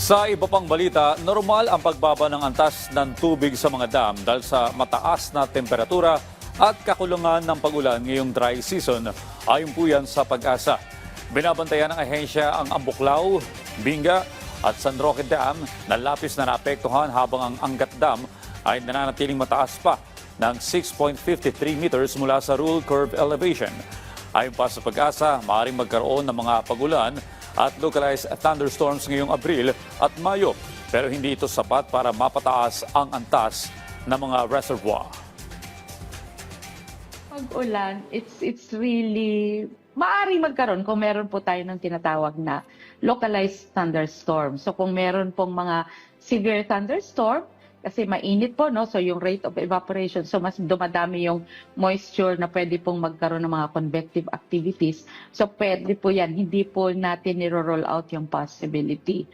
Sa iba pang balita, normal ang pagbaba ng antas ng tubig sa mga dam dahil sa mataas na temperatura at kakulungan ng pag-ulan ngayong dry season. Ayon po yan sa Pag-asa. Binabantayan ng ahensya ang Ambuklao, Binga at San Roque Dam na lapis na naapektuhan habang ang Angat Dam ay nananatiling mataas pa ng 6.53 meters mula sa rule curve elevation. Ayon pa sa Pag-asa, maaaring magkaroon ng mga pag-ulan at localized thunderstorms ngayong Abril at Mayo, pero hindi ito sapat para mapataas ang antas ng mga reservoir. Pag-ulan, it's really maaring magkaroon kung meron po tayo ng tinatawag na localized thunderstorm. So kung meron pong mga severe thunderstorm, kasi mainit po, no? So yung rate of evaporation, so mas dumadami yung moisture na pwede pong magkaroon ng mga convective activities. So pwede po yan, hindi po natin niro-roll out yung possibility.